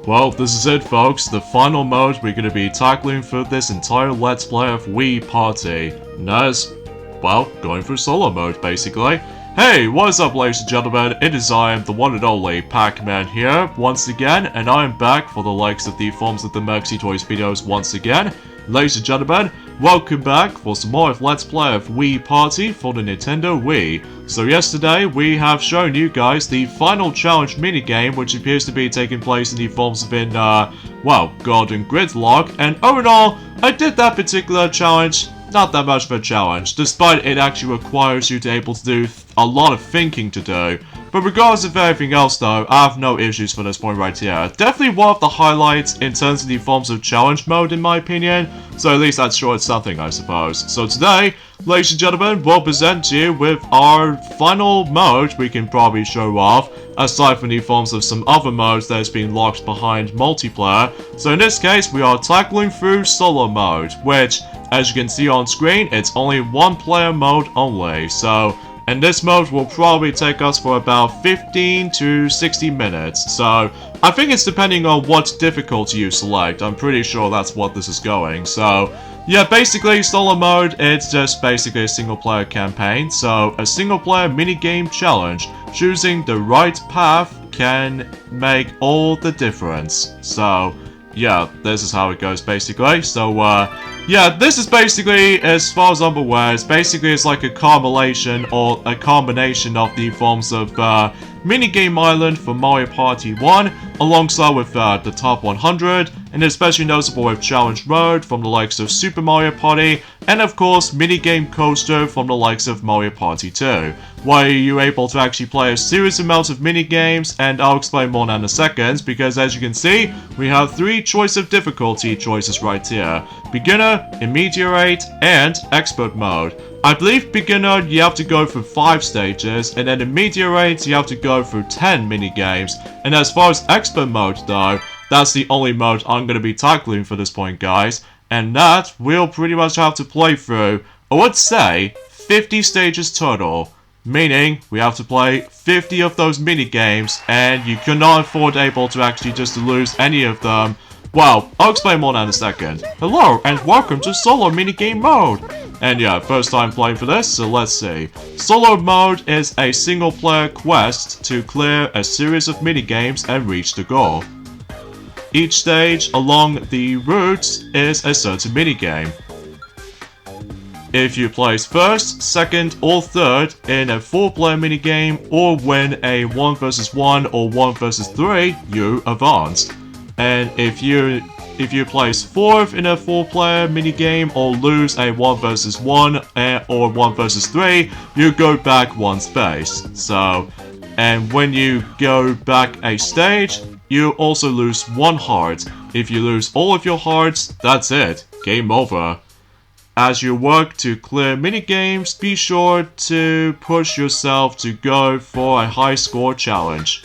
Well, this is it, folks. The final mode we're going to be tackling for this entire Let's Play of Wii Party. And that is, well, going through solo mode, basically. Hey, what is up, ladies and gentlemen? It is I am the one and only Pac-Man here, once again, and I am back for the likes of the Forms of the Mexi Toys videos once again. Ladies and gentlemen, welcome back for some more of Let's Play of Wii Party for the Nintendo Wii. So yesterday, we have shown you guys the final challenge minigame, which appears to be taking place in the forms of well, Golden Gridlock, and all in all, I did that particular challenge. Not that much of a challenge, despite it actually requires you to be able to do a lot of thinking to do. But regardless of everything else though, I have no issues for this point right here. Definitely one of the highlights in terms of the forms of challenge mode in my opinion, so at least that's sure it's something I suppose. So today, ladies and gentlemen, we'll present you with our final mode we can probably show off, aside from the forms of some other modes that has been locked behind multiplayer. So in this case, we are tackling through solo mode, which, as you can see on screen, it's only one player mode only, and this mode will probably take us for about 15 to 60 minutes, so I think it's depending on what difficulty you select. I'm pretty sure that's what this is going, so yeah, basically solo mode, it's just basically a single player campaign, so a single player minigame challenge. Choosing the right path can make all the difference, so yeah, this is how it goes basically. So yeah, this is basically, as far as I'm aware, it's like a combination or a combination of the forms of Minigame Island for Mario Party 1, alongside with the Top 100, and especially noticeable with Challenge Mode from the likes of Super Mario Party, and of course Minigame Coaster from the likes of Mario Party 2, where you're able to actually play a serious amount of minigames, and I'll explain more in a second, because as you can see, we have three choice of difficulty choices right here: Beginner, Immediate, and Expert Mode. I believe Beginner, you have to go through 5 stages, and then Immediate, you have to go through 10 minigames, and as far as Expert Mode though, that's the only mode I'm going to be tackling for this point, guys, and that we'll pretty much have to play through, I would say, 50 stages total, meaning we have to play 50 of those minigames, and you cannot afford able to actually just lose any of them. Well, I'll explain more in a second. Hello, and welcome to Solo Minigame Mode! And yeah, first time playing for this, so let's see. Solo Mode is a single player quest to clear a series of minigames and reach the goal. Each stage along the route is a certain minigame. If you place first, second, or third in a 4-player minigame, or win a 1 vs 1 or 1 vs 3, you advanced. And if you place 4th in a 4-player minigame or lose a 1 vs 1 or 1 vs 3, you go back 1 space. So, and when you go back a stage, you also lose 1 heart. If you lose all of your hearts, that's it. Game over. As you work to clear minigames, be sure to push yourself to go for a high score challenge.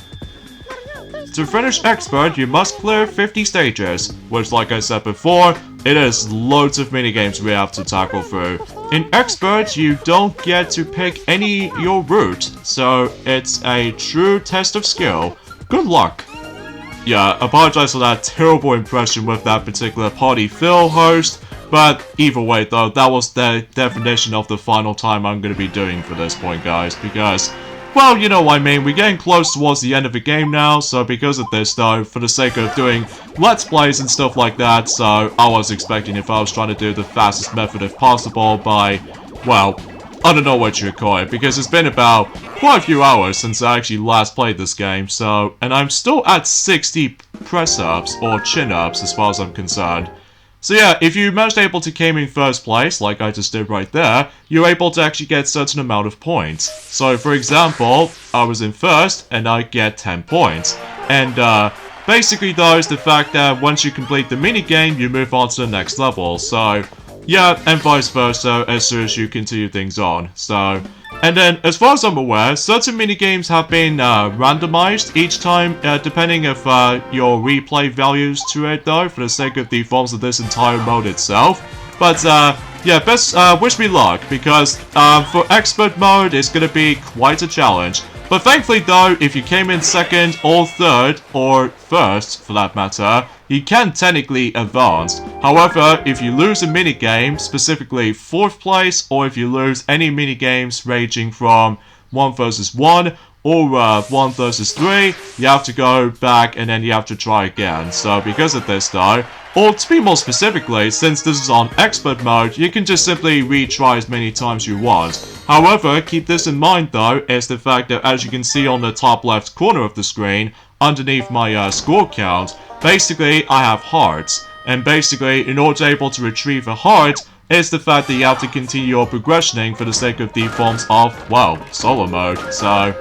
To finish Expert, you must clear 50 stages, which, like I said before, it is loads of minigames we have to tackle through. In Expert, you don't get to pick your route, so it's a true test of skill. Good luck! Yeah, apologize for that terrible impression with that particular Party Phil host, but either way though, that was the definition of the final time I'm going to be doing for this point, guys, because, well, you know what I mean, we're getting close towards the end of the game now, so because of this though, for the sake of doing Let's Plays and stuff like that, so I was expecting if I was trying to do the fastest method if possible by, well, I don't know what you would call it, because it's been about quite a few hours since I actually last played this game, so, and I'm still at 60 press-ups, or chin-ups as far as I'm concerned. So yeah, if you managed able to came in first place, like I just did right there, you're able to actually get a certain amount of points. So for example, I was in first, and I get 10 points. And basically though is the fact that once you complete the minigame, you move on to the next level. So yeah, and vice versa as soon as you continue things on. So, and then as far as I'm aware, certain minigames have been randomized each time, depending of your replay values to it though, for the sake of the forms of this entire mode itself. But yeah, best wish me luck, because for Expert Mode, it's gonna be quite a challenge. But thankfully though, if you came in second or third, or first for that matter, you can technically advance. However, if you lose a minigame, specifically 4th place, or if you lose any minigames ranging from 1 versus 1, or 1 versus 3, you have to go back and then you have to try again. So because of this though, or to be more specifically, since this is on expert mode, you can just simply retry as many times you want. However, keep this in mind though, is the fact that as you can see on the top left corner of the screen, underneath my score count, basically I have hearts. And basically, in order to be able to retrieve a heart, is the fact that you have to continue your progressioning for the sake of the forms of, well, solo mode. So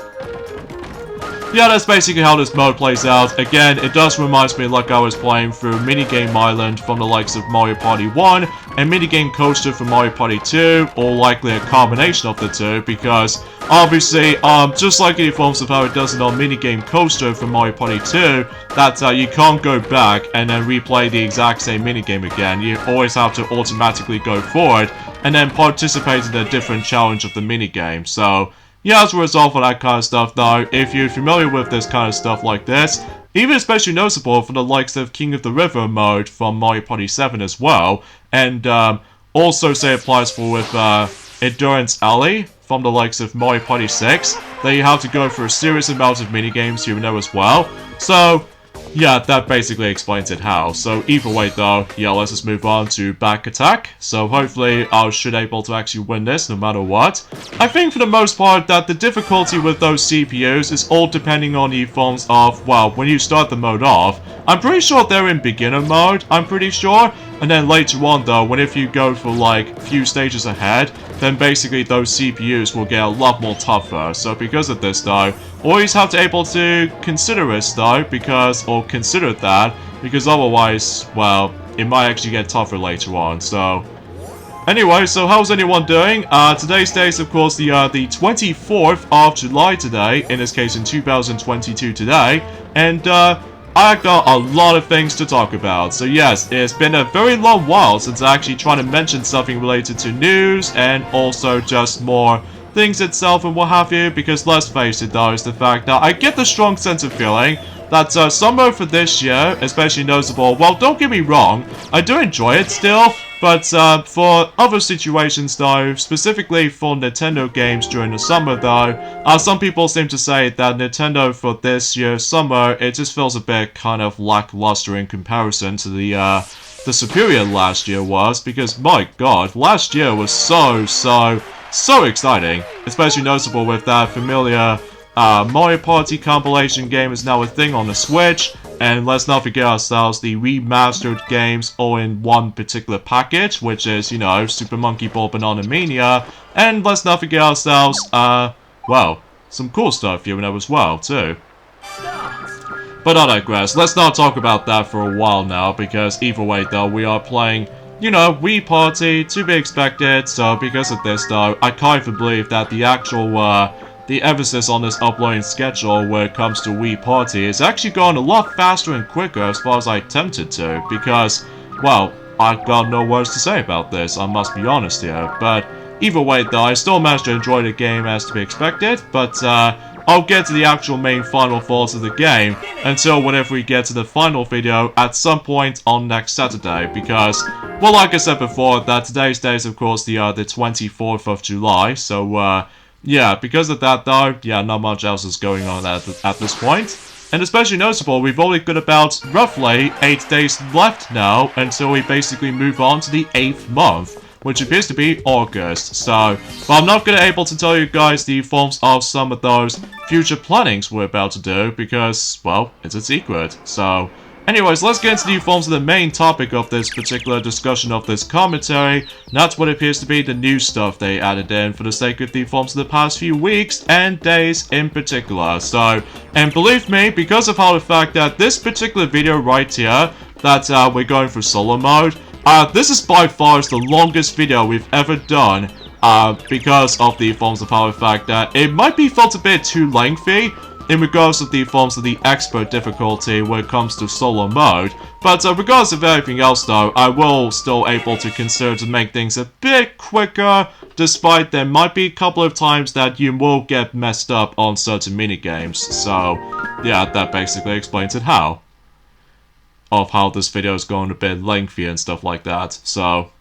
yeah, that's basically how this mode plays out. Again, it does remind me like I was playing through Minigame Island from the likes of Mario Party 1 and Minigame Coaster from Mario Party 2, or likely a combination of the two, because obviously, just like in the forms of how it does it on Minigame Coaster from Mario Party 2, that you can't go back and then replay the exact same minigame again. You always have to automatically go forward and then participate in a different challenge of the minigame. So yeah, as a result of that kind of stuff though, if you're familiar with this kind of stuff like this, even especially noticeable for the likes of King of the River mode from Mario Party 7 as well, and also say applies for with Endurance Alley from the likes of Mario Party 6, that you have to go through a serious amount of minigames here and there as well. So yeah, that basically explains it how. So either way though, yeah, let's just move on to back attack. So hopefully I should able to actually win this no matter what. I think for the most part that the difficulty with those CPUs is all depending on the forms of, well, when you start the mode off, I'm pretty sure they're in beginner mode, I'm pretty sure. And then later on though, when if you go for like few stages ahead, then basically those CPUs will get a lot more tougher. So because of this though, always have to able to consider this though, because, or consider that, because otherwise, well, it might actually get tougher later on. So anyway, so how's anyone doing? Today's day is of course the 24th of July today, in this case in 2022 today, and I got a lot of things to talk about. So yes, it's been a very long while since I actually tried to mention something related to news and also just more things itself and what have you, because let's face it though, is the fact that I get the strong sense of feeling that summer for this year, especially noticeable, well, don't get me wrong, I do enjoy it still, but for other situations though, specifically for Nintendo games during the summer though, some people seem to say that Nintendo for this year's summer, it just feels a bit kind of lackluster in comparison to the superior last year was, because my god, last year was so exciting, especially noticeable with that familiar Mario Party compilation game is now a thing on the Switch, and let's not forget ourselves the remastered games all in one particular package, which is, you know, Super Monkey Ball Banana Mania, and let's not forget ourselves, well, some cool stuff here and there as well, too. But I digress, let's not talk about that for a while now, because either way though, we are playing, you know, Wii Party, to be expected, so because of this though, I can't even believe that the actual, the emphasis on this uploading schedule when it comes to Wii Party is actually going a lot faster and quicker as far as I attempted to, because, well, I've got no words to say about this, I must be honest here, but either way though, I still managed to enjoy the game as to be expected, but I'll get to the actual main final thoughts of the game until whenever we get to the final video at some point on next Saturday, because, well, like I said before, that today's day is of course the 24th of July, so yeah, because of that though, yeah, not much else is going on at this point. And especially noticeable, we've only got about roughly 8 days left now until we basically move on to the 8th month, which appears to be August. So, but I'm not going to able to tell you guys the forms of some of those future plannings we're about to do because, well, it's a secret. So, anyways, let's get into the forms of the main topic of this particular discussion of this commentary. And that's what appears to be the new stuff they added in for the sake of the forms of the past few weeks and days in particular. So, and believe me, because of how the fact that this particular video right here, that we're going for solo mode, this is by far the longest video we've ever done, because of the forms of how the fact that it might be felt a bit too lengthy, in regards to the forms of the expert difficulty when it comes to solo mode. But regardless of everything else though, I will still able to consider to make things a bit quicker, despite there might be a couple of times that you will get messed up on certain minigames. So yeah, that basically explains it how this video is going a bit lengthy and stuff like that. So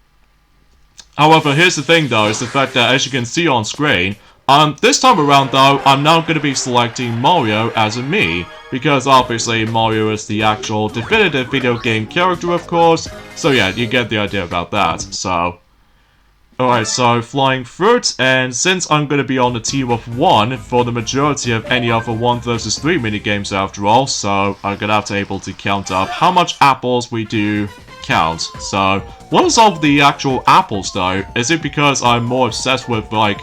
however, here's the thing though, is the fact that as you can see on screen, this time around though, I'm now going to be selecting Mario as a me, because obviously Mario is the actual definitive video game character, of course, so yeah, you get the idea about that. So alright, so Flying Fruit, and since I'm going to be on a team of 1 for the majority of any other 1 versus 3 minigames after all, so I'm going to have to able to count up how much apples we do count. So what is all the actual apples though? Is it because I'm more obsessed with like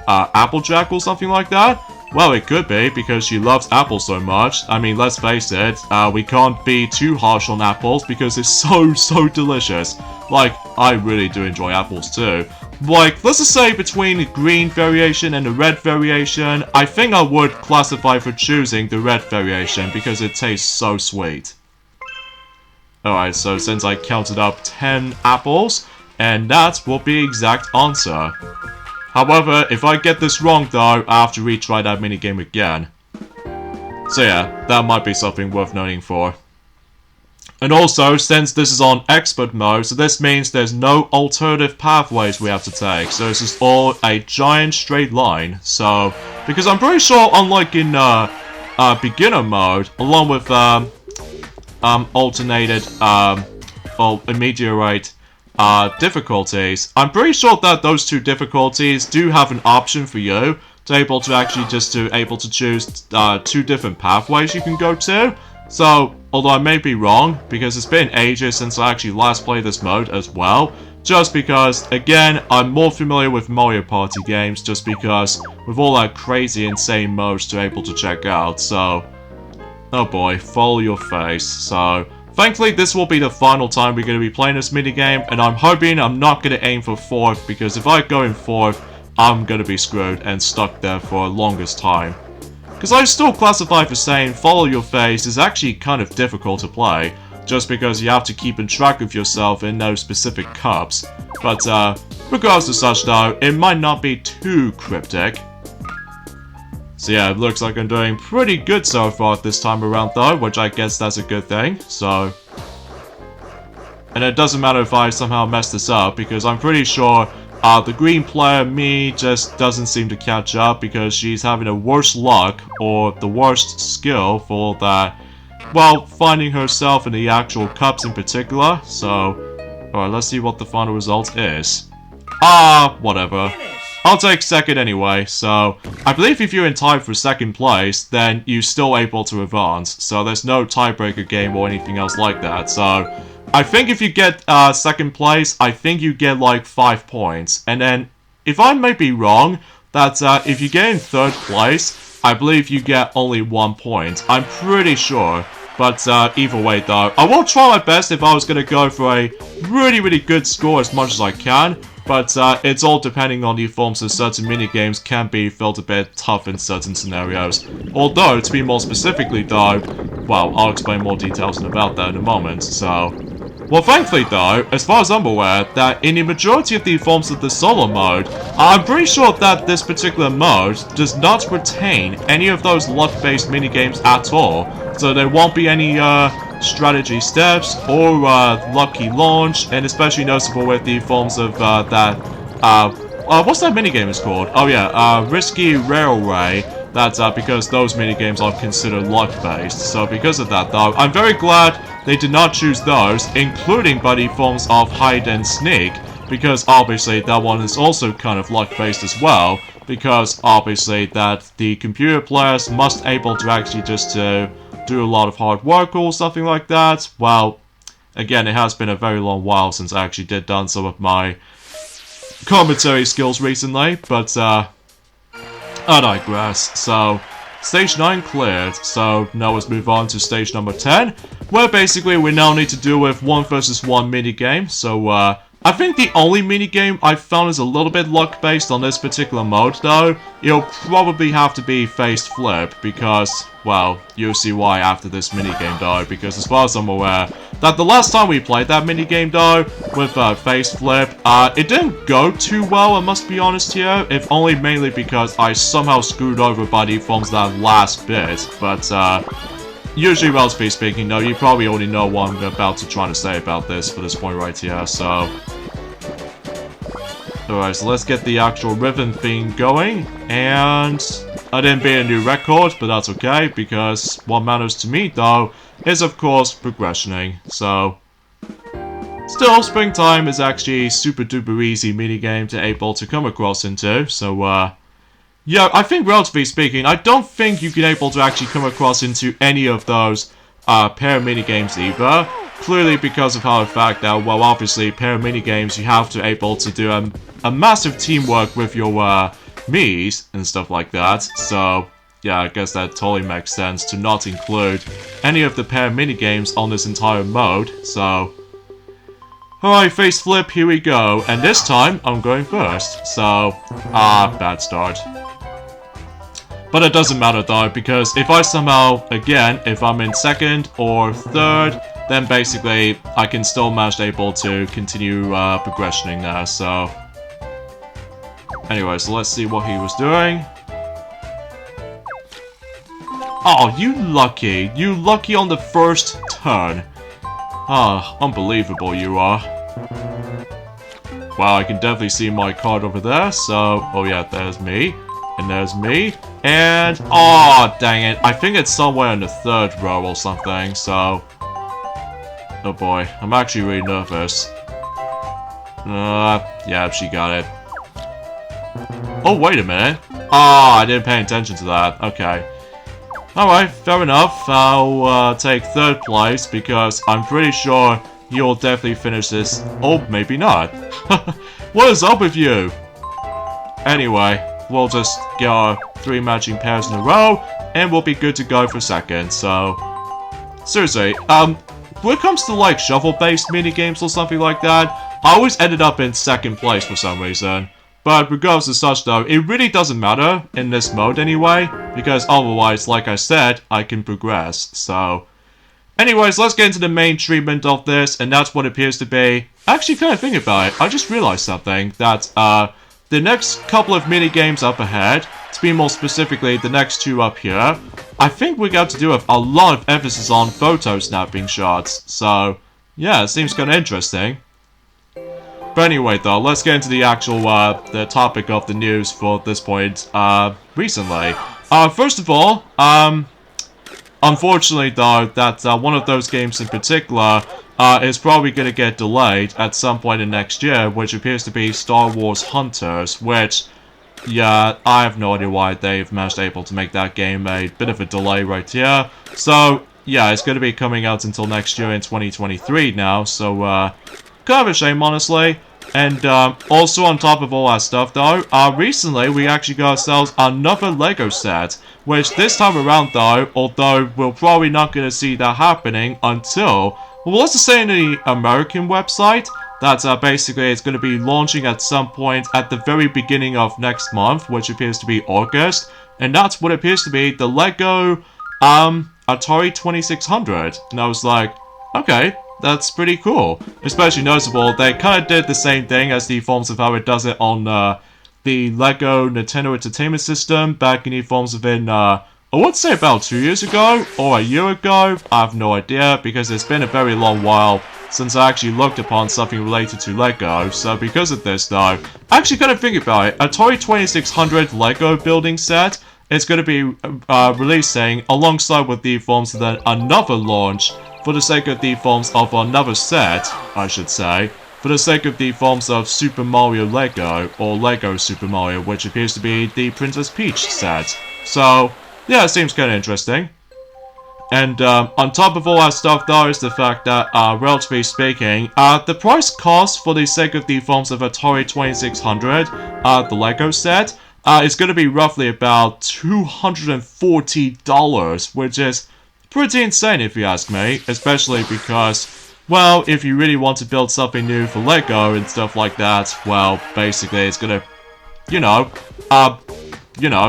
Applejack or something like that? Well, it could be, because she loves apples so much. I mean, let's face it, we can't be too harsh on apples because it's so delicious. Like, I really do enjoy apples too. Like, let's just say between the green variation and the red variation, I think I would classify for choosing the red variation because it tastes so sweet. Alright, so since I counted up 10 apples, and that will be the exact answer. However, if I get this wrong though, I have to retry that minigame again. So yeah, that might be something worth noting for. And also, since this is on expert mode, so this means there's no alternative pathways we have to take. So this is all a giant straight line. So, because I'm pretty sure, unlike in beginner mode, along with alternated or immediate difficulties, I'm pretty sure that those 2 difficulties do have an option for you to able to actually choose 2 different pathways you can go to. So, although I may be wrong, because it's been ages since I actually last played this mode as well, just because, again, I'm more familiar with Mario Party games, just because with all that crazy insane modes to able to check out. So, oh boy, follow your face. So thankfully, this will be the final time we're going to be playing this minigame, and I'm hoping I'm not going to aim for 4th, because if I go in 4th, I'm going to be screwed and stuck there for the longest time. Because I still classify for saying follow your face is actually kind of difficult to play, just because you have to keep in track of yourself in those specific cups. But regardless of such though, it might not be too cryptic. So yeah, it looks like I'm doing pretty good so far this time around though, which I guess that's a good thing, so... And it doesn't matter if I somehow mess this up, because I'm pretty sure the green player, me, just doesn't seem to catch up because she's having the worst luck, or the worst skill for that, well, finding herself in the actual cups in particular, so... Alright, let's see what the final result is. Whatever. I'll take 2nd anyway, so I believe if you're in tie for 2nd place, then you're still able to advance, so there's no tiebreaker game or anything else like that, so I think if you get 2nd place, I think you get like 5 points, and then if I may be wrong, that if you get in 3rd place, I believe you get only 1 point. I'm pretty sure. But either way though, I will try my best if I was going to go for a really good score as much as I can. But it's all depending on the forms of certain minigames can be felt a bit tough in certain scenarios. Although, to be more specifically though, well, I'll explain more details about that in a moment, so... Well, thankfully though, as far as I'm aware, that in the majority of the forms of the solo mode, I'm pretty sure that this particular mode does not retain any of those luck-based minigames at all. So there won't be any strategy steps or lucky launch, and especially noticeable with the forms of that, what's that minigame is called? Oh yeah, Risky Railway. That's because those minigames are considered luck-based. So because of that though, I'm very glad they did not choose those, including by the forms of hide and sneak, because obviously that one is also kind of luck-based as well, because obviously that the computer players must able to actually just do a lot of hard work or something like that. Well, again, it has been a very long while since I actually did done some of my commentary skills recently, but I digress. So, stage 9 cleared, so now let's move on to stage number 10, where basically we now need to deal with 1 versus 1 minigame, so I think the only minigame I found is a little bit luck-based on this particular mode, though. It'll probably have to be Phased Flip, because, well, you'll see why after this minigame, though. Because as far as I'm aware, that the last time we played that minigame, though, with Phased Flip, it didn't go too well, I must be honest here. If only mainly because I somehow screwed over by defaults that last bit. But, usually, relatively speaking, though, you probably already know what I'm about to try to say about this for this point right here, so... Alright, so let's get the actual rhythm theme going, and... I didn't beat a new record, but that's okay, because what matters to me, though, is of course progressioning, so... Still, Springtime is actually a super duper easy minigame to able to come across into, so yeah, I think relatively speaking, I don't think you can able to actually come across into any of those pair minigames either. Clearly because of how the fact that, well, obviously, pair minigames, you have to able to do a massive teamwork with your Miis and stuff like that. So, yeah, I guess that totally makes sense to not include any of the pair minigames on this entire mode. So, alright, Phased Flip, here we go. And this time, I'm going first. So, bad start. But it doesn't matter though, because if I somehow, again, if I'm in second or third, then basically I can still manage able to continue progressioning there, so... Anyway, so let's see what he was doing. Oh, you lucky. You lucky on the first turn. Ah, unbelievable you are. Wow, I can definitely see my card over there, so... Oh yeah, there's me. And there's me. And, oh, dang it. I think it's somewhere in the third row or something, so... Oh boy, I'm actually really nervous. Yeah, she got it. Oh, wait a minute. Ah, I didn't pay attention to that. Okay. Alright, fair enough. I'll take third place, because I'm pretty sure you'll definitely finish this. Oh, maybe not. What is up with you? Anyway. We'll just get our 3 matching pairs in a row, and we'll be good to go for second, so... Seriously, when it comes to, like, shovel-based minigames or something like that, I always ended up in second place for some reason. But regardless of such, though, it really doesn't matter in this mode anyway, because otherwise, like I said, I can progress, so... Anyways, let's get into the main treatment of this, and that's what it appears to be. Actually, kind of think about it, I just realized something, that, the next couple of mini-games up ahead, to be more specifically the next 2 up here, I think we're going to do a lot of emphasis on photo snapping shots, so yeah, it seems kind of interesting. But anyway though, let's get into the actual, the topic of the news for this point, recently. First of all, unfortunately though, that one of those games in particular is probably going to get delayed at some point in next year, which appears to be Star Wars Hunters, which, yeah, I have no idea why they've managed able to make that game a bit of a delay right here. So, yeah, it's going to be coming out until next year in 2023 now, so, kind of a shame, honestly. And, also on top of all that stuff, though, recently we actually got ourselves another LEGO set, which this time around, though, although we're probably not going to see that happening until... Well, let's just say in the American website, that basically it's going to be launching at some point at the very beginning of next month, which appears to be August, and that's what appears to be the LEGO, Atari 2600, and I was like, okay, that's pretty cool. Especially noticeable, they kind of did the same thing as the forms of how it does it on, the LEGO Nintendo Entertainment System, back in the forms of in, I would say about 2 years ago, or a year ago, I have no idea, because it's been a very long while since I actually looked upon something related to LEGO, so because of this though, actually kind of think about it, Atari 2600 LEGO building set is going to be releasing alongside with the forms of then another launch, for the sake of the forms of another set, I should say, for the sake of the forms of Super Mario Lego, or Lego Super Mario, which appears to be the Princess Peach set. So... yeah, it seems kind of interesting. And on top of all that stuff, though, is the fact that, relatively speaking, the price cost for the sake of the forms of Atari 2600, the LEGO set, is going to be roughly about $240, which is pretty insane if you ask me, especially because, well, if you really want to build something new for LEGO and stuff like that, well, basically it's gonna, you know,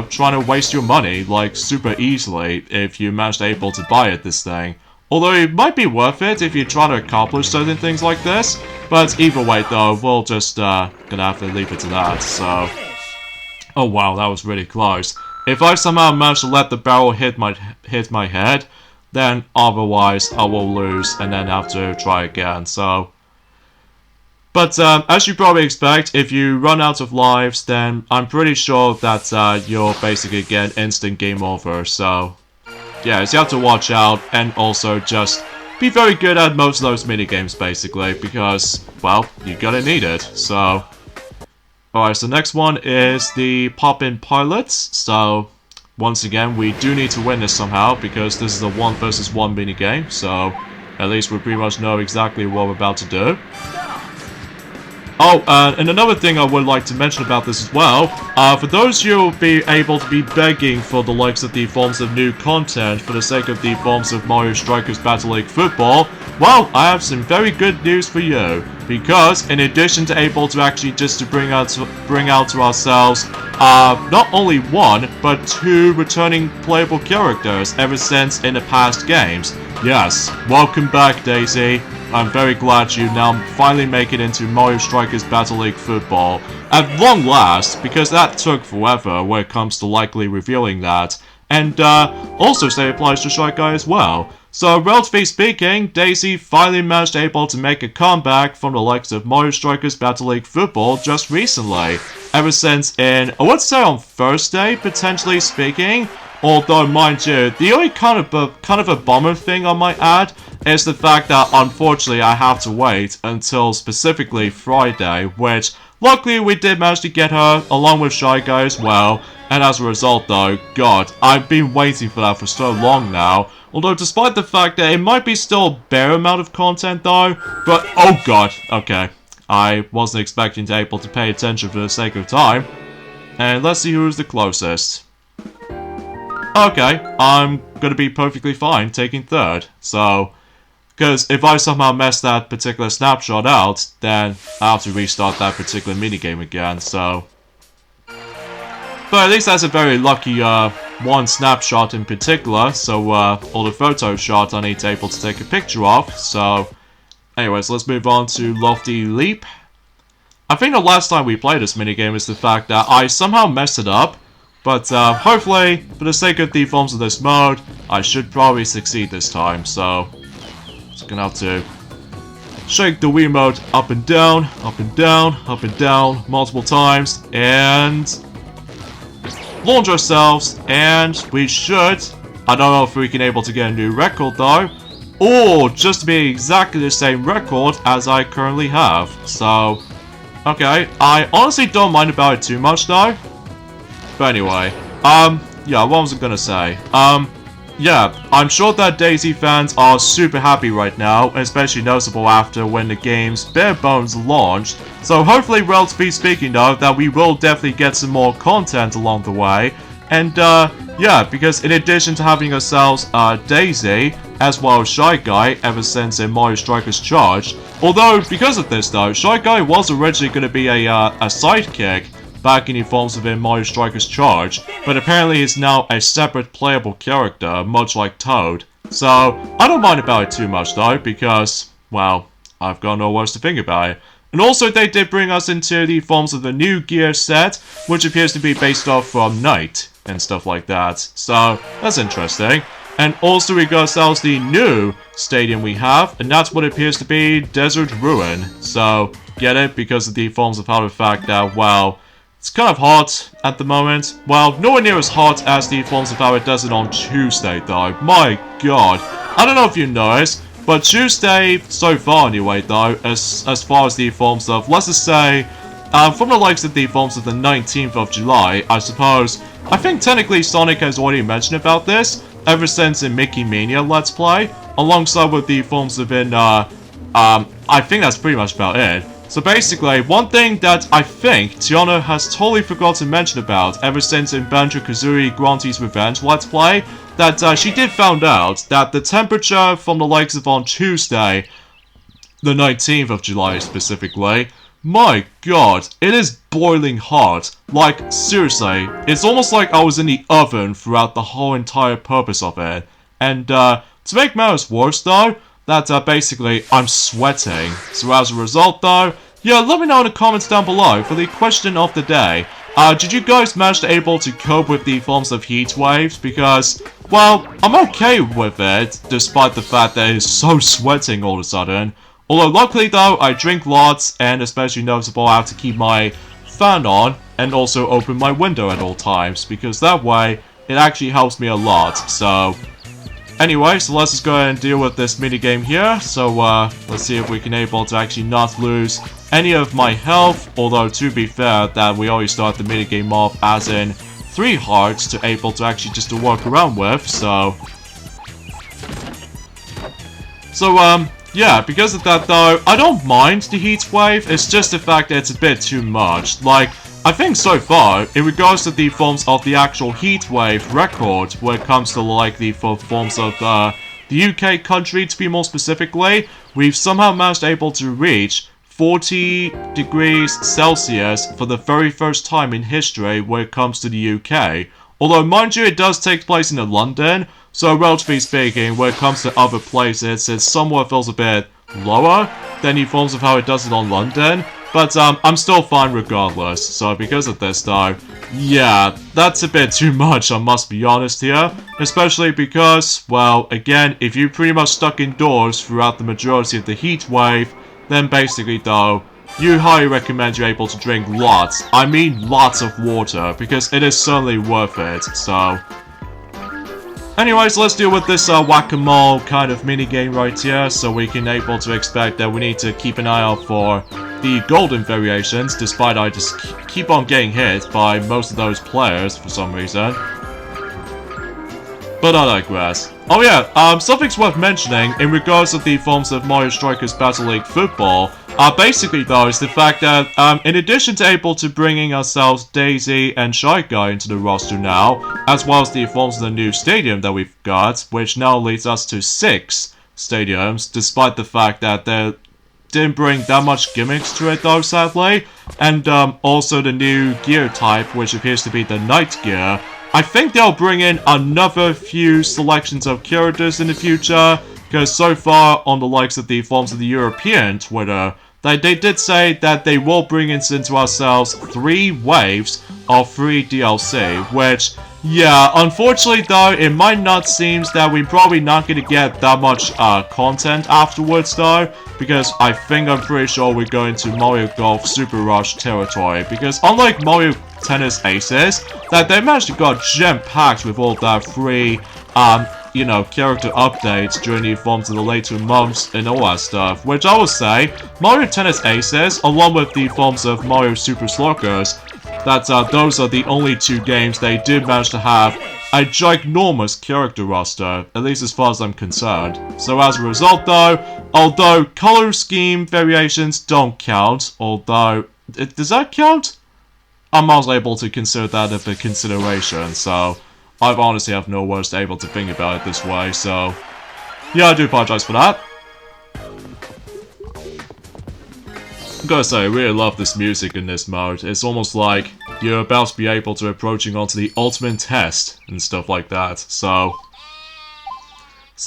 trying to waste your money, like, super easily if you manage able to buy it, this thing. Although it might be worth it if you're trying to accomplish certain things like this, but either way though, we'll just, gonna have to leave it to that, so... Oh wow, that was really close. If I somehow manage to let the barrel hit my head, then otherwise I will lose and then have to try again, so... But as you probably expect, if you run out of lives, then I'm pretty sure that you'll basically get instant game over, so... Yeah, so you have to watch out and also just be very good at most of those minigames, basically, because, well, you're gonna need it, so... Alright, so next one is the Pop-In Pilots, so... Once again, we do need to win this somehow, because this is a 1 versus 1 minigame, so... At least we pretty much know exactly what we're about to do. Oh, and another thing I would like to mention about this as well, for those who will be able to be begging for the likes of the forms of new content for the sake of the forms of Mario Strikers Battle League Football, well, I have some very good news for you, because in addition to able to actually just to bring out to ourselves, not only 1, but 2 returning playable characters ever since in the past games. Yes, welcome back, Daisy. I'm very glad you now finally make it into Mario Strikers Battle League Football. At long last, because that took forever when it comes to likely revealing that. And also say applies to Shy Guy as well. So relatively speaking, Daisy finally managed able to make a comeback from the likes of Mario Strikers Battle League Football just recently. Ever since I would say on Thursday, potentially speaking. Although, mind you, the only kind of a bummer thing I might add is the fact that unfortunately I have to wait until specifically Friday, which luckily we did manage to get her along with Shy Guy as well, and as a result though, God, I've been waiting for that for so long now, although despite the fact that it might be still a bare amount of content though, but oh God, okay, I wasn't expecting to be able to pay attention for the sake of time, and let's see who's the closest. Okay, I'm gonna be perfectly fine taking 3rd, so... Because if I somehow mess that particular snapshot out, then I have to restart that particular minigame again, so... But at least that's a very lucky, one snapshot in particular, so, all the photo shots I need to able to take a picture of, so... Anyways, let's move on to Lofty Leap. I think the last time we played this minigame is the fact that I somehow messed it up, but hopefully, for the sake of the forms of this mode, I should probably succeed this time, so... Just gonna have to shake the Wiimote up and down, up and down, up and down, multiple times, and... launch ourselves, and we should... I don't know if we can able to get a new record though, or just to be exactly the same record as I currently have, so... Okay, I honestly don't mind about it too much though. But anyway, yeah, what was I gonna say? Yeah, I'm sure that Daisy fans are super happy right now, especially noticeable after when the game's bare bones launched. So hopefully, relatively speaking though, that we will definitely get some more content along the way. And yeah, because in addition to having ourselves Daisy, as well as Shy Guy ever since in Mario Strikers Charged, although because of this though, Shy Guy was originally going to be a sidekick back in the forms of in Mario Strikers Charge, but apparently is now a separate playable character, much like Toad. So, I don't mind about it too much though, because, well, I've got no words to think about it. And also they did bring us into the forms of the new gear set, which appears to be based off from Night, and stuff like that. So, that's interesting. And also we got ourselves the new stadium we have, and that's what appears to be Desert Ruin. So, get it? Because of the forms of how the fact that, well, it's kind of hot at the moment. Well, nowhere near as hot as the forms of how it does it on Tuesday, though. My God. I don't know if you noticed, but Tuesday, so far anyway, though, as far as the forms of, let's just say, from the likes of the forms of the 19th of July, I suppose, I think technically Sonic has already mentioned about this, ever since in Mickey Mania Let's Play, alongside with the forms of in, I think that's pretty much about it. So basically, one thing that I think Tiana has totally forgot to mention about ever since in Banjo-Kazooie Grunty's Revenge Let's Play, that she did found out that the temperature from the likes of on Tuesday the 19th of July specifically. My god, it is boiling hot. Like, seriously, it's almost like I was in the oven throughout the whole entire purpose of it. And, to make matters worse though, that, basically, I'm sweating. So as a result though, yeah, let me know in the comments down below for the question of the day. Did you guys manage to able to cope with the forms of heat waves? Because, well, I'm okay with it, despite the fact that it's so sweating all of a sudden. Although luckily though, I drink lots, and especially noticeable I have to keep my fan on, and also open my window at all times, because that way, it actually helps me a lot, so... Anyway, so let's just go ahead and deal with this minigame here, so let's see if we can able to actually not lose any of my health, although to be fair, that we always start the minigame off as in 3 hearts to able to actually just to work around with, so... yeah, because of that though, I don't mind the heat wave, it's just the fact that it's a bit too much. Like, I think so far, in regards to the forms of the actual heat wave record, when it comes to like the forms of the UK country to be more specifically, we've somehow managed able to reach 40 degrees Celsius for the very first time in history when it comes to the UK. Although, mind you, it does take place in London, so relatively speaking, when it comes to other places, it somewhat feels a bit lower than the forms of how it does it on London. But, I'm still fine regardless, so because of this though, yeah, that's a bit too much, I must be honest here. Especially because, well, again, if you're pretty much stuck indoors throughout the majority of the heat wave, then basically though, you highly recommend you're able to drink lots, I mean lots of water, because it is certainly worth it, so... Anyways, let's deal with this whack-a-mole kind of minigame right here, so we can able to expect that we need to keep an eye out for the golden variations, despite I just keep on getting hit by most of those players for some reason. But I digress. Oh yeah, something's worth mentioning in regards to the forms of Mario Strikers Battle League Football. Basically though, is the fact that, in addition to able to bringing ourselves Daisy and Shy Guy into the roster now, as well as the forms of the new stadium that we've got, which now leads us to 6 stadiums, despite the fact that they didn't bring that much gimmicks to it though, sadly, and also the new gear type, which appears to be the Night Gear. I think they'll bring in another few selections of characters in the future, because so far on the likes of the forms of the European Twitter, they did say that they will bring into ourselves 3 waves of free DLC, which, yeah, unfortunately though, it might not seem that we're probably not going to get that much content afterwards though, because I'm pretty sure we're going to Mario Golf Super Rush territory, because unlike Mario Tennis Aces, that they managed to got jam-packed with all that free, you know, character updates during the forms of the later months and all that stuff, which I would say, Mario Tennis Aces, along with the forms of Mario Super Sluggers, that those are the only 2 games they did manage to have a ginormous character roster, at least as far as I'm concerned. So as a result though, although color scheme variations don't count, although, does that count? I'm not able to consider that as a consideration, so I honestly have no words to able to think about it this way, so yeah, I do apologize for that. I gotta say, I really love this music in this mode. It's almost like you're about to be able to approaching onto the ultimate test and stuff like that, so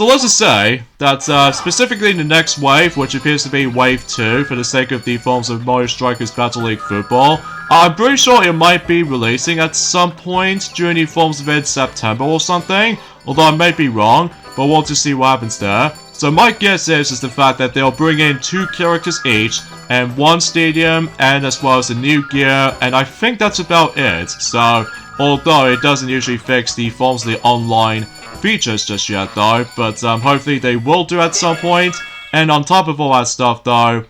let's just say that specifically in the next wave, which appears to be Wave 2 for the sake of the forms of Mario Strikers Battle League Football, I'm pretty sure it might be releasing at some point during the forms of it September or something, although I may be wrong, but we'll just see what happens there. So my guess is the fact that they'll bring in 2 characters each, and 1 stadium, and as well as a new gear, and I think that's about it. So, although it doesn't usually fix the forms of the online features just yet though, but hopefully they will do at some point. And on top of all that stuff though,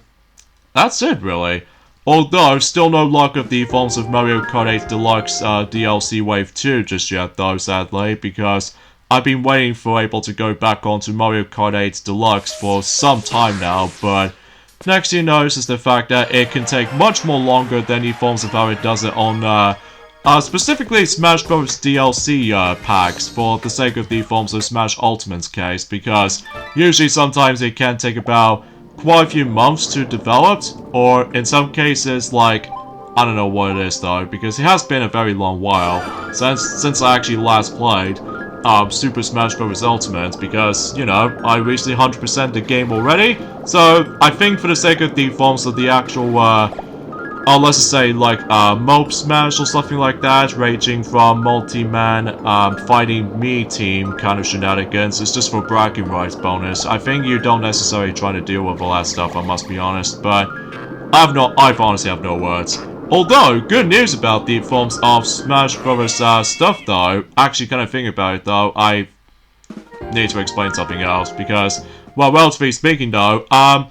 that's it really. Although, still no luck of the forms of Mario Kart 8 Deluxe DLC Wave 2 just yet though, sadly, because I've been waiting for able to go back onto Mario Kart 8 Deluxe for some time now, but next you notice is the fact that it can take much more longer than the forms of how it does it on specifically Smash Bros. DLC packs for the sake of the forms of Smash Ultimate's case, because usually sometimes it can take about quite a few months to develop, or in some cases, like, I don't know what it is though, because it has been a very long while since I actually last played Super Smash Bros. Ultimate, because, you know, I recently 100%ed the game already, so I think for the sake of the forms of the actual, let's just say, like, Mope Smash or something like that, ranging from multi-man, fighting me team kind of shenanigans, it's just for bragging rights bonus. I think you don't necessarily try to deal with all that stuff, I must be honest, but I honestly have no words. Although, good news about the forms of Smash Bros. Stuff though, actually kind of thinking about it though, I need to explain something else, because, well, relatively speaking though, I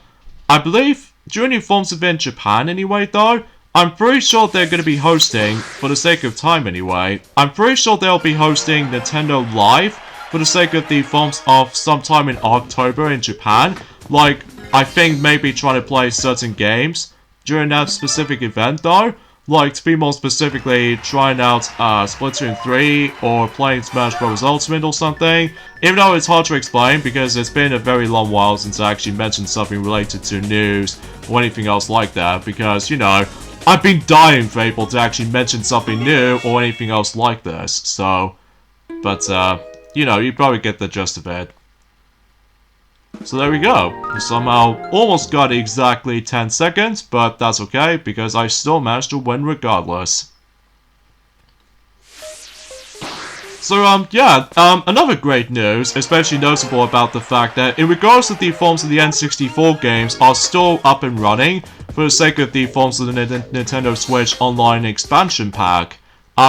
believe during the forms event in Japan anyway though, I'm pretty sure they're going to be hosting, for the sake of time anyway, I'm pretty sure they'll be hosting Nintendo Live, for the sake of the forms of sometime in October in Japan, like, I think maybe trying to play certain games during that specific event though, like to be more specifically trying out Splatoon 3 or playing Smash Bros. Ultimate or something, even though it's hard to explain because it's been a very long while since I actually mentioned something related to news or anything else like that, because, you know, I've been dying for people to actually mention something new or anything else like this, so, but, you know, you probably get the gist of it. So there we go. Somehow almost got exactly 10 seconds, but that's okay because I still managed to win regardless. So, yeah, another great news, especially noticeable about the fact that in regards to the forms of the N64 games are still up and running for the sake of the forms of the Nintendo Switch Online Expansion Pack.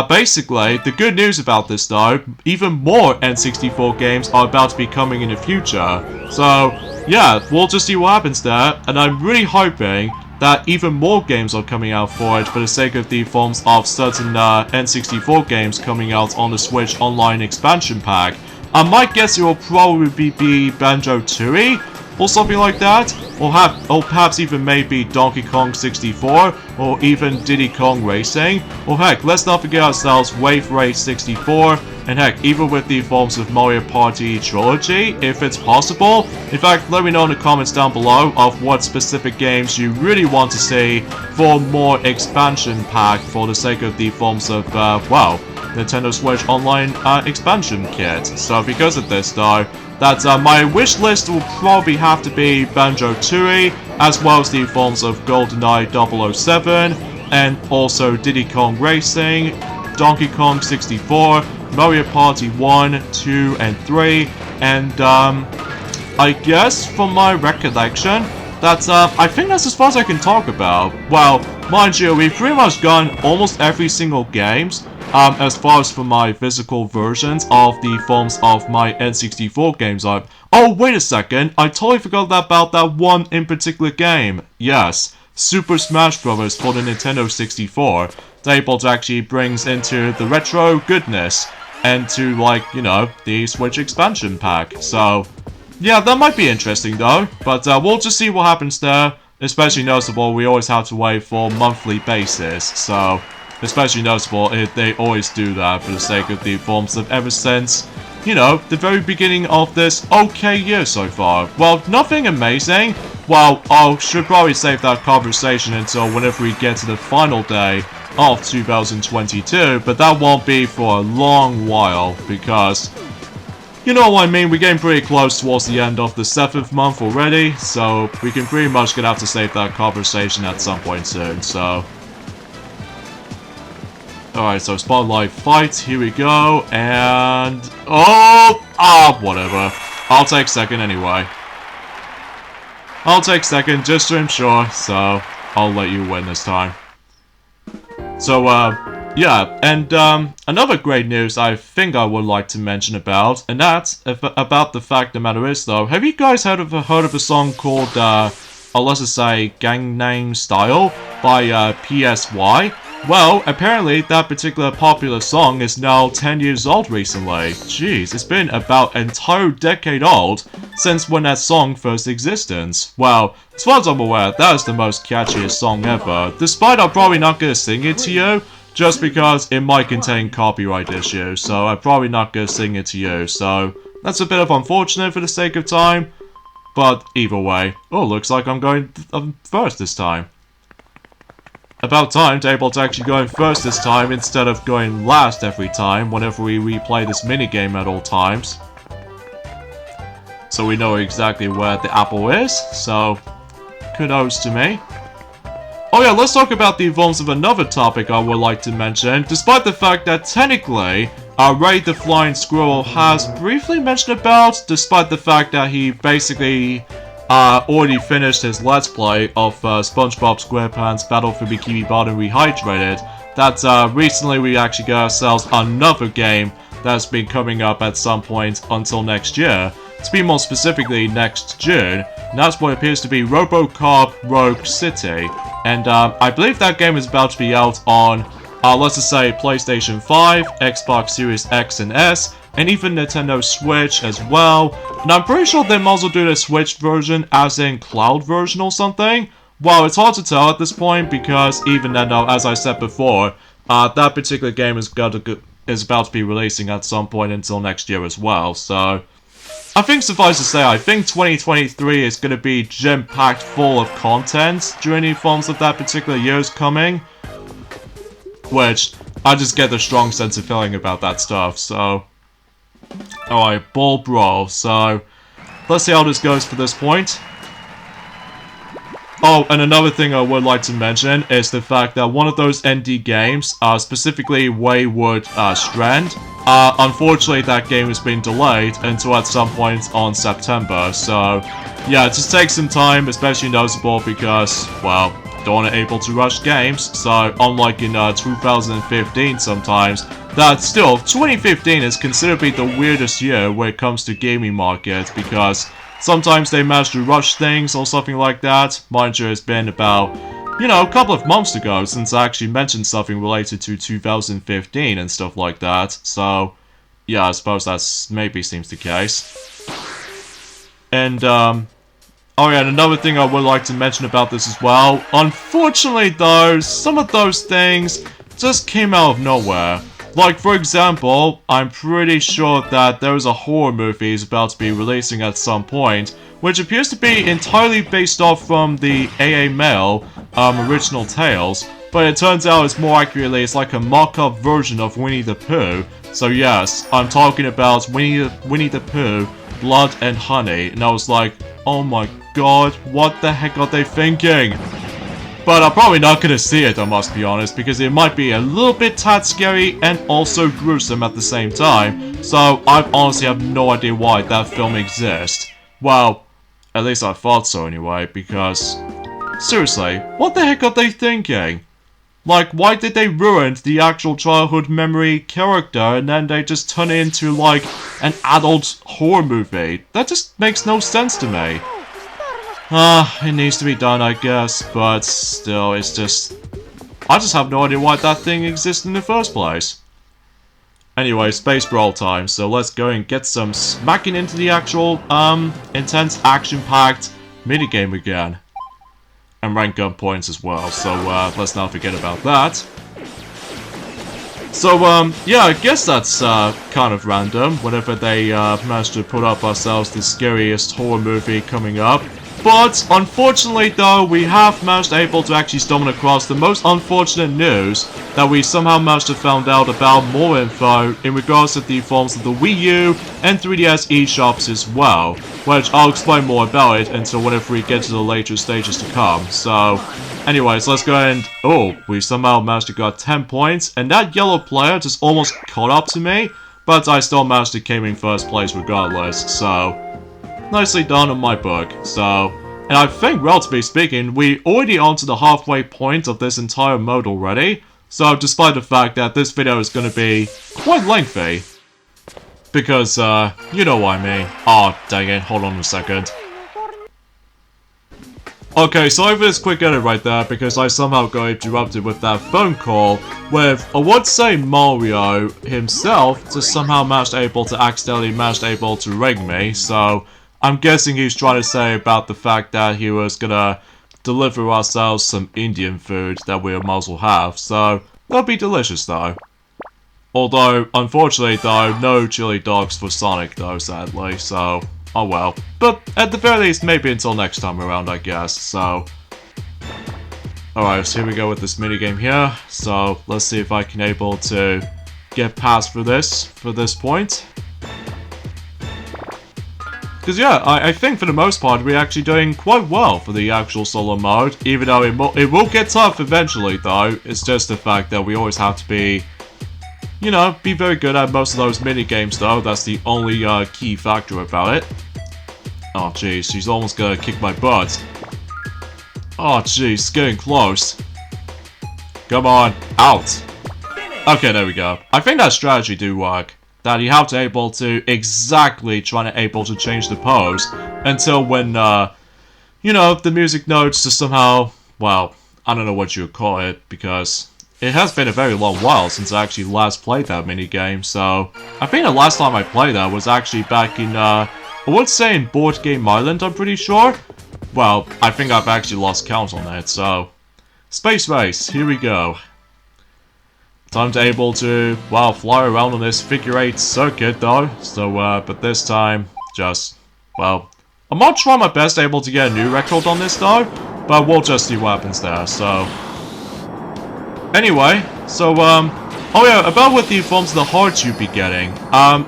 Basically, the good news about this though, even more N64 games are about to be coming in the future. So, yeah, we'll just see what happens there, and I'm really hoping that even more games are coming out for it for the sake of the forms of certain N64 games coming out on the Switch Online Expansion Pack. I might guess it will probably be Banjo-Tooie, or something like that, or perhaps even maybe Donkey Kong 64, or even Diddy Kong Racing, or heck, let's not forget ourselves Wave Race 64, and heck, even with the forms of Mario Party Trilogy, if it's possible. In fact, let me know in the comments down below of what specific games you really want to see for more expansion pack for the sake of the forms of, well, Nintendo Switch Online expansion kit. So because of this though, that my wish list will probably have to be Banjo-Tooie, as well as the forms of GoldenEye 007, and also Diddy Kong Racing, Donkey Kong 64, Mario Party 1, 2, and 3, and I guess from my recollection, that's I think that's as far as I can talk about. Well, mind you, we've pretty much gone almost every single games, as far as for my physical versions of the forms of my N64 games are. Oh, wait a second, I totally forgot about that one in particular game. Yes, Super Smash Bros. For the Nintendo 64. That actually brings into the retro goodness, and to, like, you know, the Switch expansion pack. So, yeah, that might be interesting though, but we'll just see what happens there. Especially noticeable, we always have to wait for monthly basis, so especially noticeable if they always do that for the sake of the forms of ever since, you know, the very beginning of this okay year so far. Well, nothing amazing. Well, I should probably save that conversation until whenever we get to the final day of 2022, but that won't be for a long while because, you know what I mean, we're getting pretty close towards the end of the 7th month already, so we can pretty much gonna have to save that conversation at some point soon, so. Alright, so Spotlight Fight, here we go, and... whatever. I'll take second anyway. I'll take second just to ensure, so I'll let you win this time. So, yeah, and another great news I think I would like to mention about, and that's about the fact the matter is though, have you guys heard of a song called, let's just say, Gangnam Style by PSY? Well, apparently that particular popular song is now 10 years old recently. Jeez, it's been about an entire decade old since when that song first existed. Well, as far as I'm aware, that is the most catchiest song ever, despite I'm probably not gonna sing it to you, just because it might contain copyright issues, so I'm probably not gonna sing it to you, so that's a bit of unfortunate for the sake of time. But either way, oh, looks like I'm going first this time. About time to able to actually go in first this time instead of going last every time whenever we replay this minigame at all times. So we know exactly where the apple is, so kudos to me. Oh yeah, let's talk about the events of another topic I would like to mention. Despite the fact that technically, Ray the Flying Squirrel has briefly mentioned about, despite the fact that he basically already finished his Let's Play of SpongeBob SquarePants Battle for Bikini Bottom Rehydrated, that recently we actually got ourselves another game that's been coming up at some point until next year. To be more specifically, next June, and that's what appears to be RoboCop Rogue City. And I believe that game is about to be out on, let's just say, PlayStation 5, Xbox Series X and S, and even Nintendo Switch as well. And I'm pretty sure they might also do the Switch version as in cloud version or something. Well, it's hard to tell at this point because even then, as I said before, that particular game is about to be releasing at some point until next year as well. So I think suffice to say, I think 2023 is going to be jam-packed full of content during the forms of that particular year's coming. Which, I just get a strong sense of feeling about that stuff, so alright, Ball Brawl, so let's see how this goes for this point. Oh, and another thing I would like to mention is the fact that one of those ND games, specifically Wayward Strand, unfortunately that game has been delayed until at some point on September, so yeah, it just takes some time, especially noticeable because, well, don't able to rush games, so unlike in 2015 sometimes, that still, 2015 is considered to be the weirdest year when it comes to gaming markets because sometimes they manage to rush things or something like that. Mind you, it's been about, you know, a couple of months ago since I actually mentioned something related to 2015 and stuff like that, so yeah, I suppose that's maybe seems the case. And, oh yeah, and another thing I would like to mention about this as well. Unfortunately though, some of those things just came out of nowhere. Like, for example, I'm pretty sure that there is a horror movie is about to be releasing at some point, which appears to be entirely based off from the AA Mail original tales, but it turns out it's more accurately, it's like a mock-up version of Winnie the Pooh. So yes, I'm talking about Winnie the Pooh, Blood and Honey, and I was like, oh my god, what the heck are they thinking? But I'm probably not gonna see it, I must be honest, because it might be a little bit tad scary and also gruesome at the same time, so I honestly have no idea why that film exists. Well, at least I thought so anyway, because seriously, what the heck are they thinking? Like, why did they ruin the actual childhood memory character and then they just turn it into, like, an adult horror movie? That just makes no sense to me. It needs to be done, I guess, but still, it's just... I just have no idea why that thing exists in the first place. Anyway, Space Brawl time, so let's go and get some smacking into the actual, intense, action-packed minigame again. And rank gun points as well, so, let's not forget about that. So, yeah, I guess that's, kind of random, whenever they, managed to put up ourselves the scariest horror movie coming up. But, unfortunately though, we have managed able to actually stumble across the most unfortunate news that we somehow managed to find out about more info in regards to the forms of the Wii U and 3DS eShops as well, which I'll explain more about it until whenever we get to the later stages to come. So, anyways, let's go and... oh, we somehow managed to get 10 points, and that yellow player just almost caught up to me, but I still managed to came in first place regardless, so... nicely done on my book, so... and I think, relatively speaking, we already onto the halfway point of this entire mode already, so despite the fact that this video is gonna be quite lengthy. Because, you know what I mean. Oh, dang it, hold on a second. Okay, sorry for this quick edit right there, because I somehow got interrupted with that phone call with, I would say Mario himself, just somehow accidentally managed to ring me, so... I'm guessing he's trying to say about the fact that he was gonna deliver ourselves some Indian food that we might as well have, so that'll be delicious though. Although, unfortunately though, no chili dogs for Sonic though, sadly, so oh well. But at the very least, maybe until next time around, I guess, so... Alright, so here we go with this minigame here. So, let's see if I can able to get past for this point. Because yeah, I think for the most part, we're actually doing quite well for the actual solo mode. Even though it will get tough eventually, though. It's just the fact that we always have to be, you know, be very good at most of those minigames, though. That's the only key factor about it. Oh, jeez, she's almost gonna kick my butt. Oh, jeez, getting close. Come on, out. Okay, there we go. I think that strategy do work. That you have to able to exactly try to able to change the pose until when, you know, the music notes just somehow, well, I don't know what you would call it, because it has been a very long while since I actually last played that minigame, so I think the last time I played that was actually back in, I would say in Board Game Island, I'm pretty sure. Well, I think I've actually lost count on it, so... Space Race, here we go. Time to able to, well, fly around on this figure 8 circuit, though. So, but this time, just, well... I'm not trying my best able to get a new record on this, though. But we'll just see what happens there, so... Anyway, so, oh yeah, about with the forms of the hearts you'd be getting.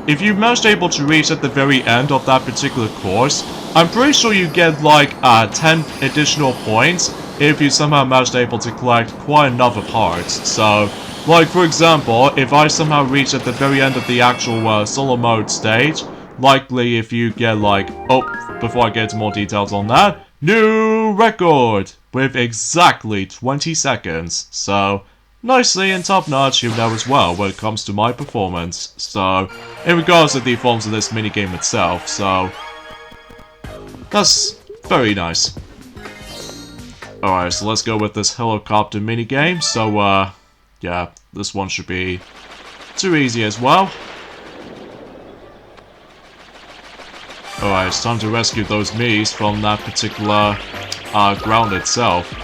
If you managed able to reach at the very end of that particular course, I'm pretty sure you get like 10 additional points if you somehow managed able to collect quite enough of hearts. So, like for example, if I somehow reach at the very end of the actual solo mode stage, likely if you get like, oh, before I get into more details on that, new record with exactly 20 seconds. So, nicely and top-notch even there as well when it comes to my performance. So, in regards to the forms of this minigame itself, so... That's very nice. Alright, so let's go with this helicopter minigame. So, yeah, this one should be too easy as well. Alright, it's time to rescue those Miis from that particular ground itself.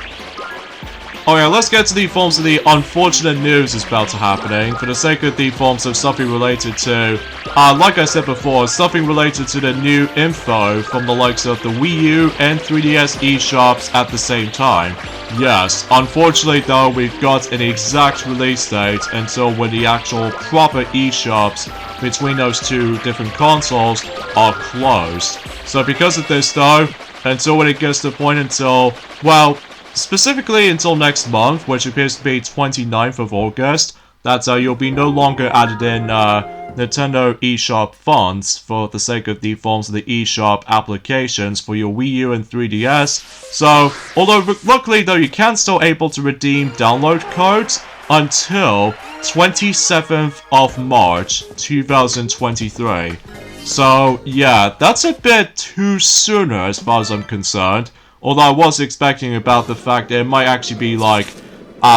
Oh yeah, let's get to the forms of the unfortunate news is about to happening. For the sake of the forms of something related to, like I said before, something related to the new info from the likes of the Wii U and 3DS eShops at the same time. Yes, unfortunately though, we've got an exact release date until when the actual proper eShops between those two different consoles are closed. So because of this though, until when it gets to the point until, well, specifically until next month, which appears to be 29th of August, that you'll be no longer added in Nintendo eShop funds for the sake of the forms of the eShop applications for your Wii U and 3DS. So, although luckily though you can still able to redeem download codes until 27th of March 2023. So, yeah, that's a bit too sooner as far as I'm concerned. Although I was expecting about the fact that it might actually be like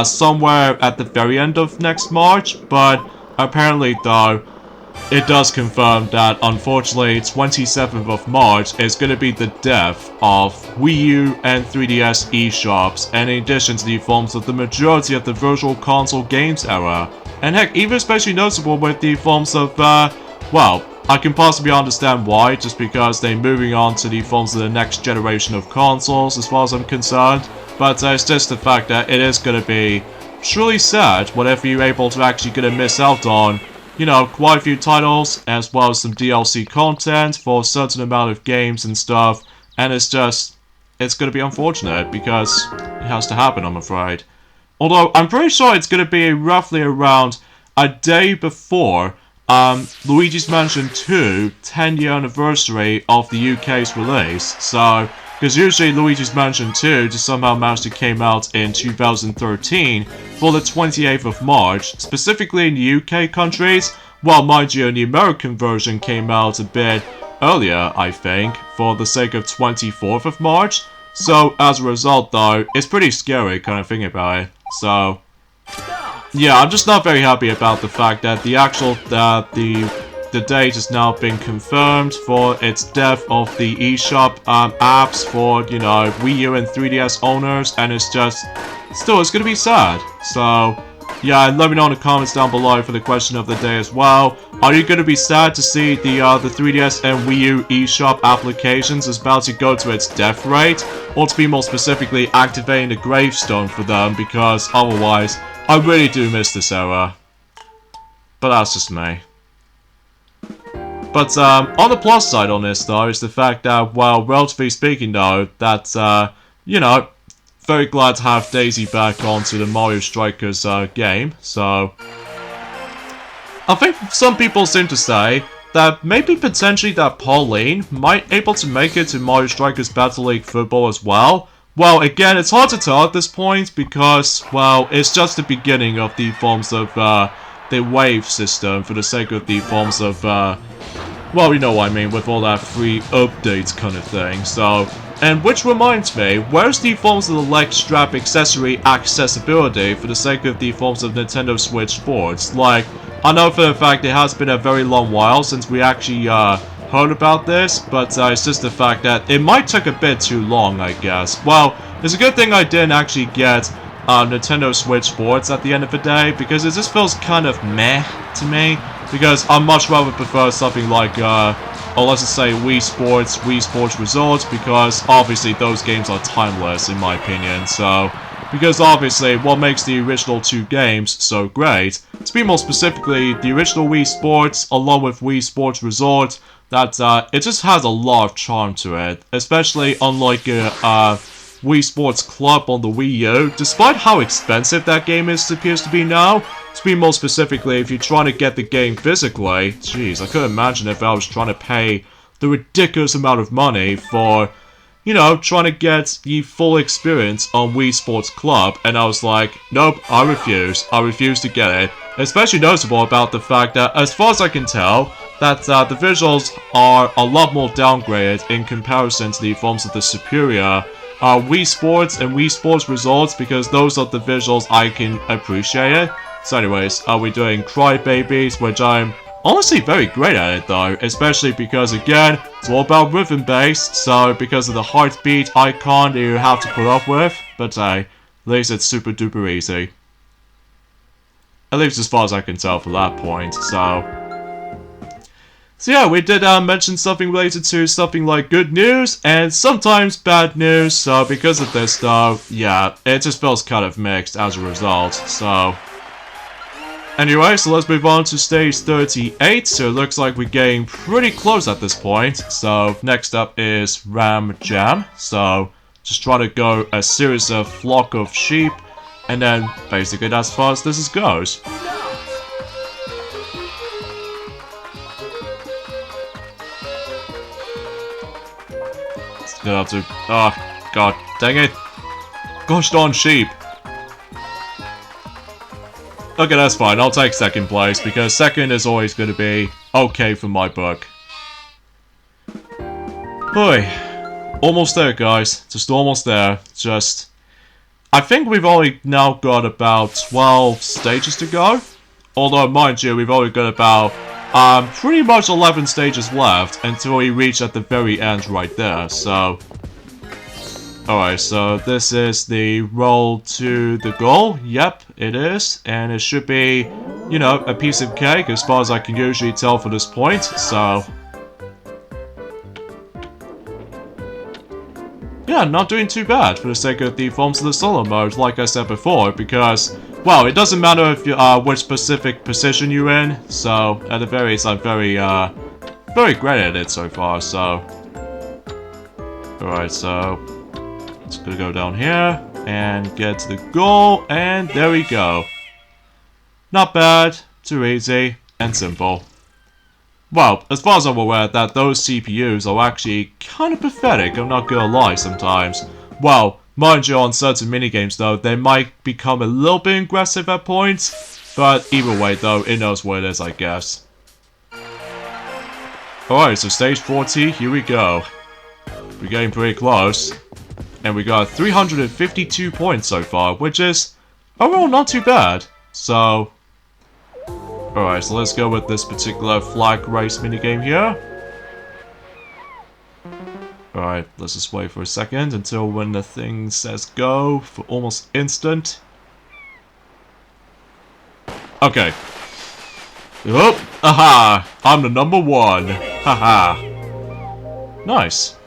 somewhere at the very end of next March, but apparently though, it does confirm that unfortunately 27th of March is going to be the death of Wii U and 3DS eShops, and in addition to the forms of the majority of the Virtual Console games era. And heck, even especially noticeable with the forms of, well, I can possibly understand why, just because they're moving on to the forms of the next generation of consoles, as far as I'm concerned. But it's just the fact that it is going to be truly sad whenever you're able to actually going to miss out on, you know, quite a few titles, as well as some DLC content for a certain amount of games and stuff. And it's just, it's going to be unfortunate, because it has to happen, I'm afraid. Although, I'm pretty sure it's going to be roughly around a day before Luigi's Mansion 2 10-year anniversary of the UK's release. So, because usually Luigi's Mansion 2 just somehow managed to came out in 2013 for the 28th of March, specifically in the UK countries, while mind you, the American version came out a bit earlier, I think, for the sake of 24th of March. So, as a result though, it's pretty scary kind of thing about it. So, yeah, I'm just not very happy about the fact that the actual, the date has now been confirmed for its death of the eShop apps for, you know, Wii U and 3DS owners, and it's just, still, it's gonna be sad. So, Yeah, and let me know in the comments down below for the question of the day as well. Are you going to be sad to see the 3DS and Wii U eShop applications is about to go to its death rate? Or to be more specifically, activating the gravestone for them, because otherwise, I really do miss this era. But that's just me. But on the plus side on this though, is the fact that, well, relatively speaking though, that, you know, very glad to have Daisy back onto the Mario Strikers game, so... I think some people seem to say that maybe potentially that Pauline might able to make it to Mario Strikers Battle League Football as well. Well, again, it's hard to tell at this point because, well, it's just the beginning of the forms of the wave system for the sake of the forms of, well, you know what I mean, with all that free updates kind of thing, so... And which reminds me, where's the forms of the leg strap accessory accessibility for the sake of the forms of Nintendo Switch Sports? Like, I know for the fact it has been a very long while since we actually heard about this, but it's just the fact that it might take a bit too long, I guess. Well, it's a good thing I didn't actually get Nintendo Switch Sports at the end of the day, because it just feels kind of meh to me, because I much rather prefer something like, or let's just say Wii Sports Resort, because obviously those games are timeless in my opinion, so... Because obviously, what makes the original two games so great, to be more specifically, the original Wii Sports, along with Wii Sports Resort, that it just has a lot of charm to it, especially unlike Wii Sports Club on the Wii U. Despite how expensive that game appears to be now, to be more specifically, if you're trying to get the game physically, jeez, I couldn't imagine if I was trying to pay the ridiculous amount of money for, you know, trying to get the full experience on Wii Sports Club, and I was like, nope, I refuse to get it. Especially noticeable about the fact that, as far as I can tell, that the visuals are a lot more downgraded in comparison to the forms of the superior Wii Sports and Wii Sports Resorts, because those are the visuals I can appreciate it. So anyways, we're doing Crybabies, which I'm honestly very great at it though, especially because again, it's all about rhythm based, so because of the heartbeat icon that you have to put up with, but at least it's super duper easy. At least as far as I can tell from that point, so... So yeah, we did mention something related to something like good news, and sometimes bad news, so because of this though, yeah, it just feels kind of mixed as a result, so... Anyway, so let's move on to stage 38, so it looks like we're getting pretty close at this point, so next up is Ram Jam, so just try to go a series of flock of sheep, and then basically that's as far as this goes. Gonna have to... Oh, god, dang it. Gosh darn sheep. Okay, that's fine. I'll take second place, because second is always going to be okay for my book. Boy. Almost there, guys. Just almost there. Just... I think we've only now got about 12 stages to go. Although, mind you, we've only got about... pretty much 11 stages left until we reach at the very end right there, so... Alright, so this is the roll to the goal. Yep, it is. And it should be, you know, a piece of cake as far as I can usually tell for this point, so... Yeah, not doing too bad for the sake of the forms of the solo mode, like I said before, because... Well, it doesn't matter if you, which specific position you're in, so at the very least I'm very great at it so far, so... Alright, so... Just gonna go down here, and get to the goal, and there we go. Not bad, too easy, and simple. Well, as far as I'm aware, that those CPUs are actually kind of pathetic, I'm not gonna lie sometimes. Well, mind you, on certain minigames though, they might become a little bit aggressive at points, but either way though, it knows what it is, I guess. Alright, so stage 40, here we go. We're getting pretty close. And we got 352 points so far, which is overall not too bad. So, alright, so let's go with this particular flag race minigame here. Alright, let's just wait for a second until when the thing says go for almost instant. Okay. Oh, aha! I'm the number one. Haha. Nice.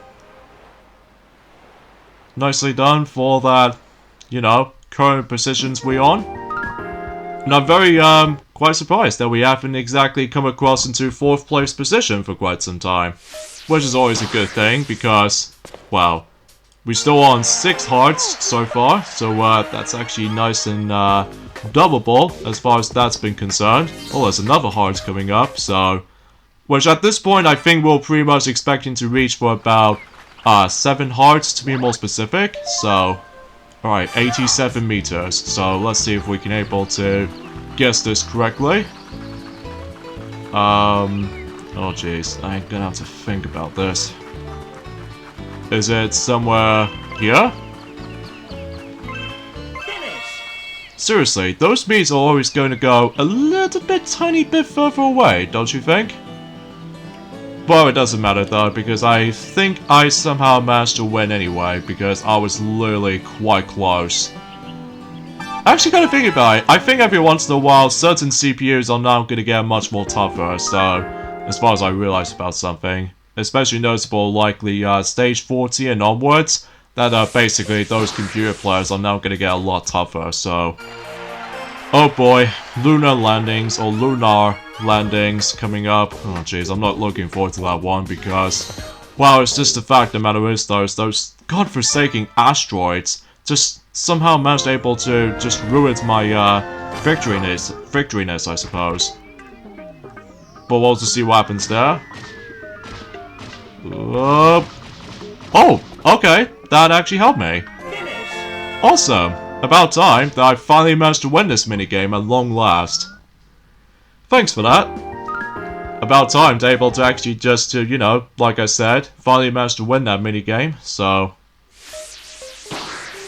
Nicely done for that, you know, current positions we're on. And I'm very, quite surprised that we haven't exactly come across into 4th place position for quite some time. Which is always a good thing, because, well, we're still on 6 hearts so far, so, that's actually nice and, doubleable as far as that's been concerned. Oh, there's another heart coming up, so... Which at this point I think we're pretty much expecting to reach for about 7 hearts to be more specific, so... Alright, 87 meters, so let's see if we can able to guess this correctly. Oh jeez, I'm gonna have to think about this. Is it somewhere here? Seriously, those beats are always going to go a little bit tiny bit further away, don't you think? Well, it doesn't matter though, because I think I somehow managed to win anyway, because I was literally quite close. Actually, kind of thinking about it, I think every once in a while, certain CPUs are now going to get much more tougher, so... As far as I realize about something. Especially noticeable likely stage 40 and onwards, that basically those computer players are now going to get a lot tougher, so... Oh boy, lunar landings or lunar landings coming up. Oh jeez, I'm not looking forward to that one because, well, it's just the fact the matter is those godforsaken asteroids just somehow managed able to just ruin my victoryness, I suppose. But we'll just see what happens there. Oh, okay, that actually helped me. Awesome. About time that I finally managed to win this minigame at long last. Thanks for that. About time to able to actually just to, you know, like I said, finally managed to win that minigame, so...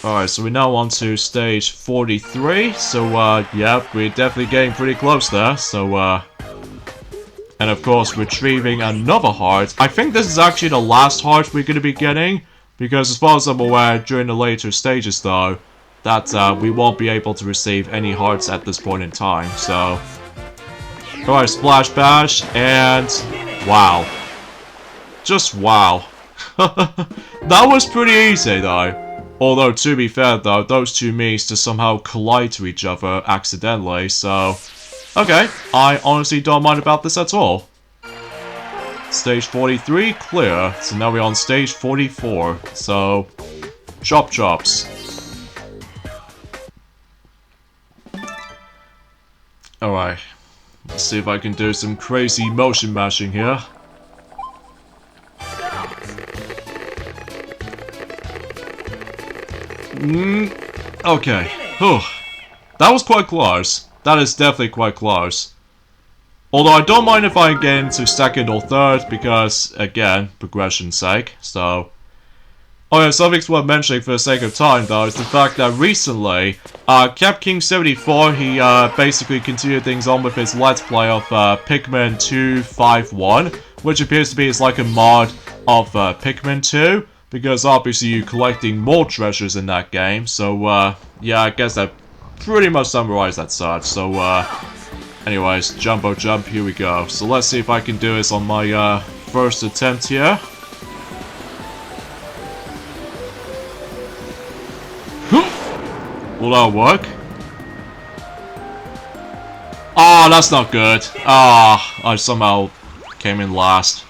Alright, so we're now on to stage 43, so, yeah, we're definitely getting pretty close there, so, And of course, retrieving another heart. I think this is actually the last heart we're going to be getting, because as far as I'm aware, during the later stages though, that we won't be able to receive any hearts at this point in time, so... Alright, Splash Bash, and... Wow. Just wow. That was pretty easy, though. Although, to be fair, though, those two Miis just somehow collide to each other accidentally, so... Okay, I honestly don't mind about this at all. Stage 43, clear. So now we're on stage 44, so... Chop chops. Alright, let's see if I can do some crazy motion mashing here. Okay. Whew. That was quite close. That is definitely quite close. Although I don't mind if I get into second or third, because, again, progression's sake, so... Oh yeah, something's worth mentioning for the sake of time, though, is the fact that recently, CapKing74, he basically continued things on with his Let's Play of Pikmin 251, which appears to be like a mod of Pikmin 2, because obviously you're collecting more treasures in that game, so yeah, I guess that pretty much summarized that such, so anyways, Jumbo Jump, here we go. So let's see if I can do this on my first attempt here. Will that work? Oh, that's not good. Ah, I somehow came in last.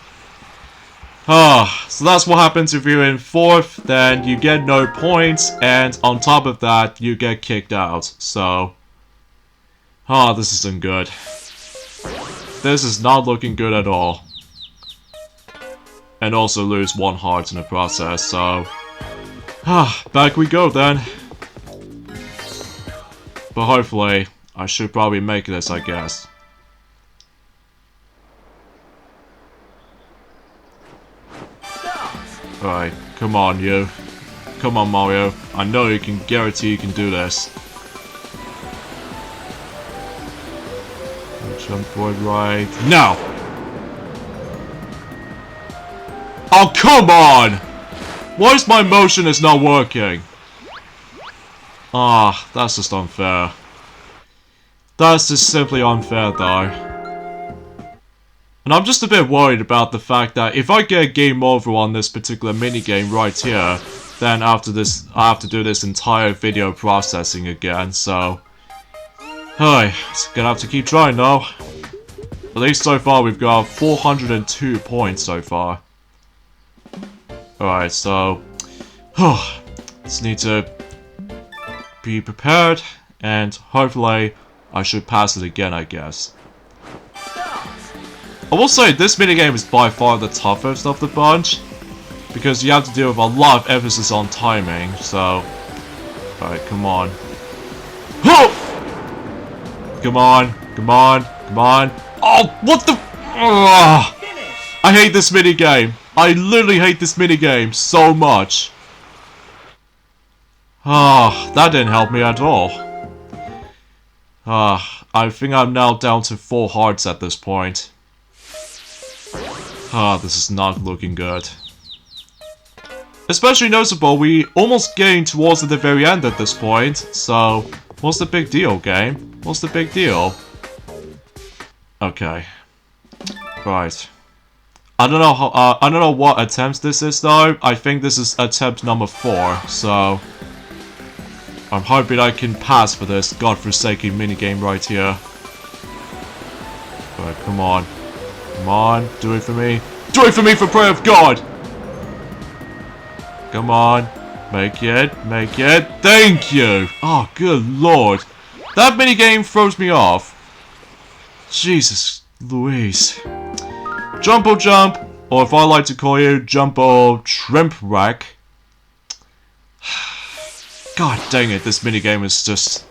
Ah, so that's what happens if you're in fourth, then you get no points, and on top of that, you get kicked out, so... Ah, this isn't good. This is not looking good at all. And also lose one heart in the process, so... Ah, back we go then. But hopefully, I should probably make this, I guess. Alright, come on you. Come on Mario. I know you can guarantee you can do this. Jump forward right now! Oh come on! Why is my motion is not working? Ah, that's just unfair. That's just simply unfair though. And I'm just a bit worried about the fact that if I get game over on this particular minigame right here, then after this, I have to do this entire video processing again, so... Hey, gonna have to keep trying though. At least so far we've got 402 points so far. Alright, so... just need to be prepared, and hopefully I should pass it again, I guess. I will say this minigame is by far the toughest of the bunch, because you have to deal with a lot of emphasis on timing, so... Alright, come on. Come on, come on, come on. Oh, what the... Ugh. I hate this minigame. I literally hate this minigame so much. Ah, that didn't help me at all. I think I'm now down to 4 hearts at this point. This is not looking good. Especially noticeable, we almost getting towards the very end at this point, so what's the big deal, game? What's the big deal? Okay. Right. I don't know how, I don't know what attempt this is though. I think this is attempt number 4, so I'm hoping I can pass for this godforsaken minigame right here. Alright, come on. Come on, do it for me. Do it for me for prayer of God! Come on. Make it, make it. Thank you! Oh, good lord. That minigame throws me off. Jesus Louise. Jumbo Jump, or if I like to call you, Jumbo Shrimp Rack. God dang it, this minigame is just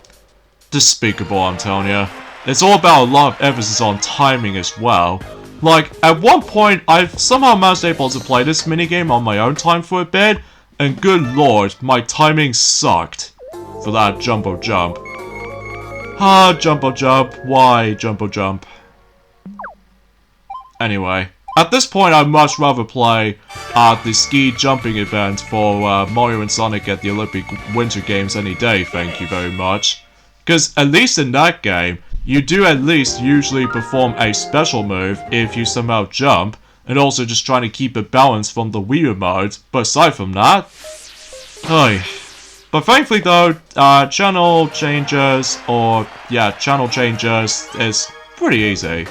despicable, I'm telling you. It's all about a lot of emphasis on timing as well. Like, at one point, I've somehow managed able to play this minigame on my own time for a bit, and good lord, my timing sucked for that Jumbo Jump. Jumbo Jump, why Jumbo Jump? Anyway, at this point I'd much rather play the ski jumping event for Mario and Sonic at the Olympic Winter Games any day, thank you very much. Because at least in that game, you do at least usually perform a special move if you somehow jump, and also just trying to keep a balance from the Wii remote, but aside from that... But thankfully though, channel changes, channel changes is pretty easy.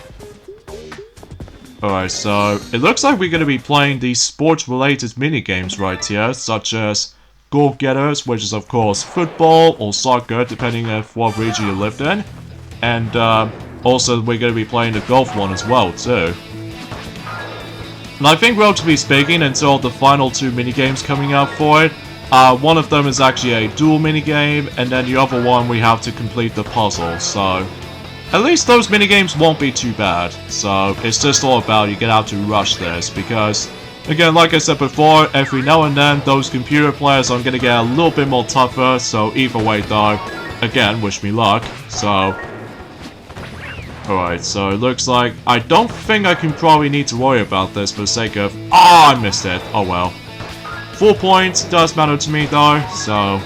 Alright, so it looks like we're going to be playing these sports-related minigames right here, such as Goal Getters, which is of course football or soccer, depending on what region you lived in. And also we're going to be playing the golf one as well, too. And I think, relatively speaking, until the final 2 minigames coming out for it, one of them is actually a dual minigame, and then the other one we have to complete the puzzle, so... At least those minigames won't be too bad, so it's just all about you gonna have to rush this, because, again, like I said before, every now and then those computer players are gonna get a little bit more tougher, so either way though, again, wish me luck, so... Alright, so it looks like I don't think I can probably need to worry about this for the sake of... I missed it, oh well. 4 points does matter to me though, so...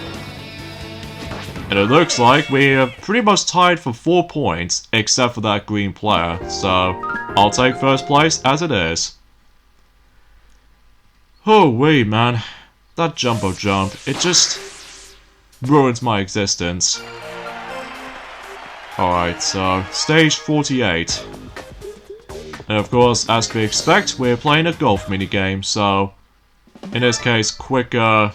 And it looks like we're pretty much tied for 4 points, except for that green player, so I'll take first place as it is. Oh wait man, that Jumbo Jump, it just ruins my existence. Alright, so stage 48. And of course, as we expect, we're playing a golf minigame, so in this case, quicker...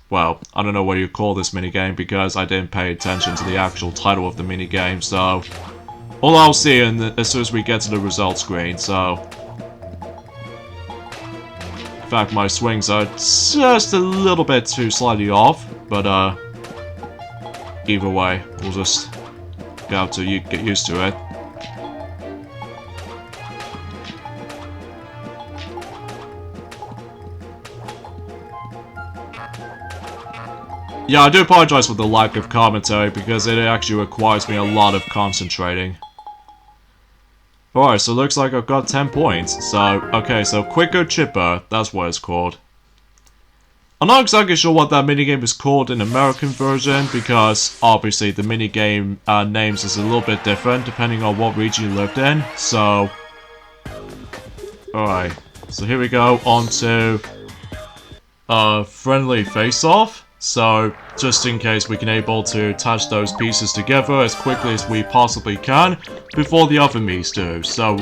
Well, I don't know what you call this minigame because I didn't pay attention to the actual title of the minigame, so... All I'll see as soon as we get to the results screen, so... In fact, my swings are just a little bit too slightly off, but either way, we'll just have to get used to it. Yeah, I do apologize for the lack of commentary, because it actually requires me a lot of concentrating. Alright, so it looks like I've got 10 points. So, okay, so Quicker Chipper, that's what it's called. I'm not exactly sure what that minigame is called in American version, because obviously the minigame names is a little bit different depending on what region you lived in, so... Alright, so here we go, on to... friendly face-off. So, just in case we can able to attach those pieces together as quickly as we possibly can before the other Miis do. So,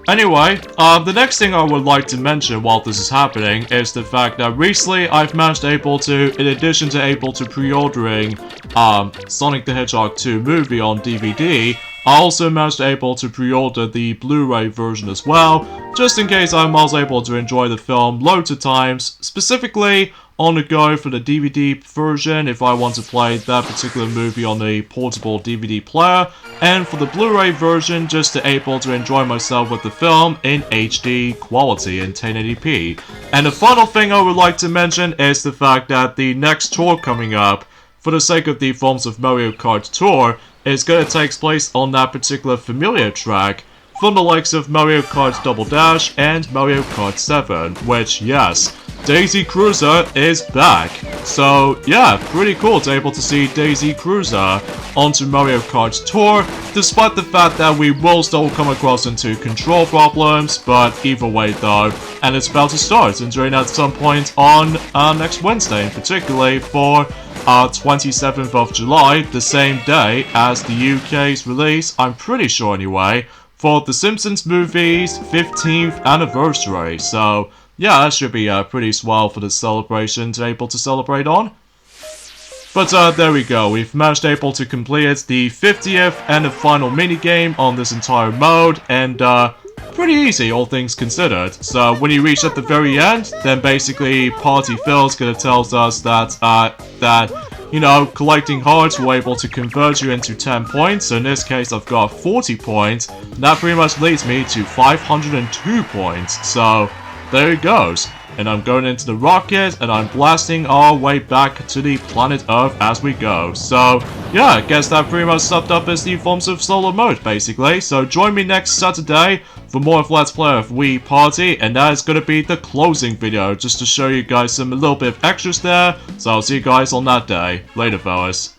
anyway, the next thing I would like to mention while this is happening is the fact that recently I've managed able to, in addition to able to pre-ordering Sonic the Hedgehog 2 movie on DVD, I also managed able to pre-order the Blu-ray version as well, just in case I was able to enjoy the film loads of times, specifically on the go for the DVD version if I want to play that particular movie on a portable DVD player, and for the Blu-ray version just to able to enjoy myself with the film in HD quality in 1080p. And the final thing I would like to mention is the fact that the next tour coming up, for the sake of the Forms of Mario Kart Tour, is going to take place on that particular familiar track from the likes of Mario Kart Double Dash and Mario Kart 7, which, yes, Daisy Cruiser is back. So, yeah, pretty cool to able to see Daisy Cruiser onto Mario Kart Tour, despite the fact that we will still come across into control problems, but either way though, and it's about to start, and during at some point on next Wednesday, and particularly for 27th of July, the same day as the UK's release, I'm pretty sure anyway, for The Simpsons movie's 15th anniversary. So, yeah, that should be pretty swell for the celebration to able to celebrate on. But there we go, we've managed able to complete the 50th and the final minigame on this entire mode, and pretty easy, all things considered. So when you reach at the very end, then basically Party Phil's gonna tell us that you know, collecting hearts will able to convert you into 10 points, so in this case I've got 40 points, that pretty much leads me to 502 points, so there it goes. And I'm going into the rocket, and I'm blasting our way back to the planet Earth as we go. So, yeah, I guess that pretty much summed up as the Forms of Solo mode, basically. So join me next Saturday for more of Let's Play of Wii Party, and that is going to be the closing video, just to show you guys some a little bit of extras there. So I'll see you guys on that day. Later, fellas.